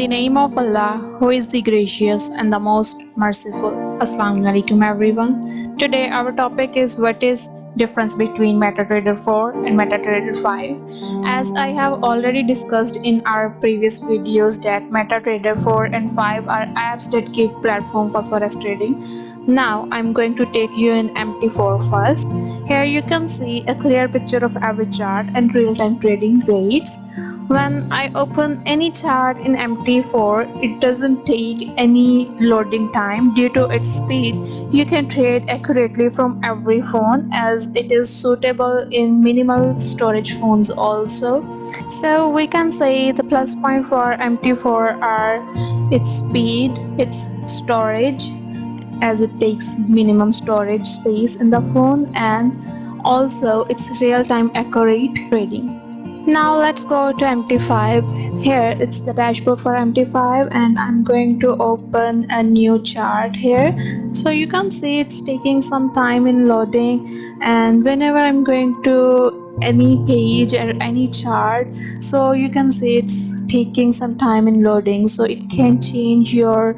the name of Allah, who is the gracious and the most merciful. Assalamu alaikum everyone. Today our topic is what is difference between MetaTrader 4 and MetaTrader 5. As I have already discussed in our previous videos that MetaTrader 4 and 5 are apps that give platform for forex trading. Now I'm going to take you in MT4 first. Here you can see a clear picture of every chart and real-time trading rates. When I open any chart in MT4, it doesn't take any loading time due to its speed. You can trade accurately from every phone as it is suitable in minimal storage phones also. So we can say the plus point for MT4 are its speed, its storage as it takes minimum storage space in the phone, and also its real-time accurate trading. Now let's go to MT5. Here it's the dashboard for MT5 and I'm going to open a new chart here. So you can see it's taking some time in loading, and whenever I'm going to any page or any chart, so you can see it's taking some time in loading, so it can change your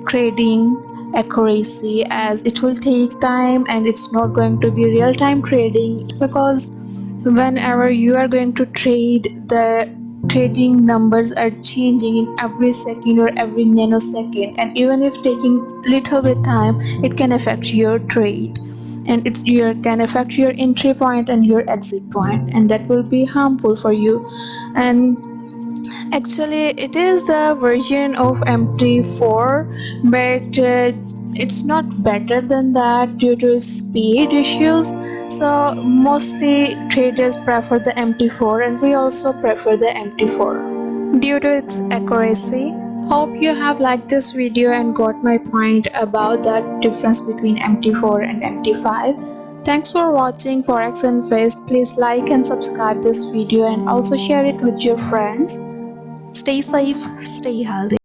trading accuracy as it will take time and it's not going to be real-time trading, because whenever you are going to trade, the trading numbers are changing in every second or every nanosecond, and even if taking little bit time, it can affect your trade, and can affect your entry point and your exit point, and that will be harmful for you. And actually it is a version of MT4, but it's not better than that due to speed issues. So mostly traders prefer the MT4 and we also prefer the MT4 due to its accuracy. Hope you have liked this video and got my point about the difference between MT4 and MT5. Thanks for watching Forex and Fist. Please like and subscribe this video and also share it with your friends. Stay safe, stay healthy.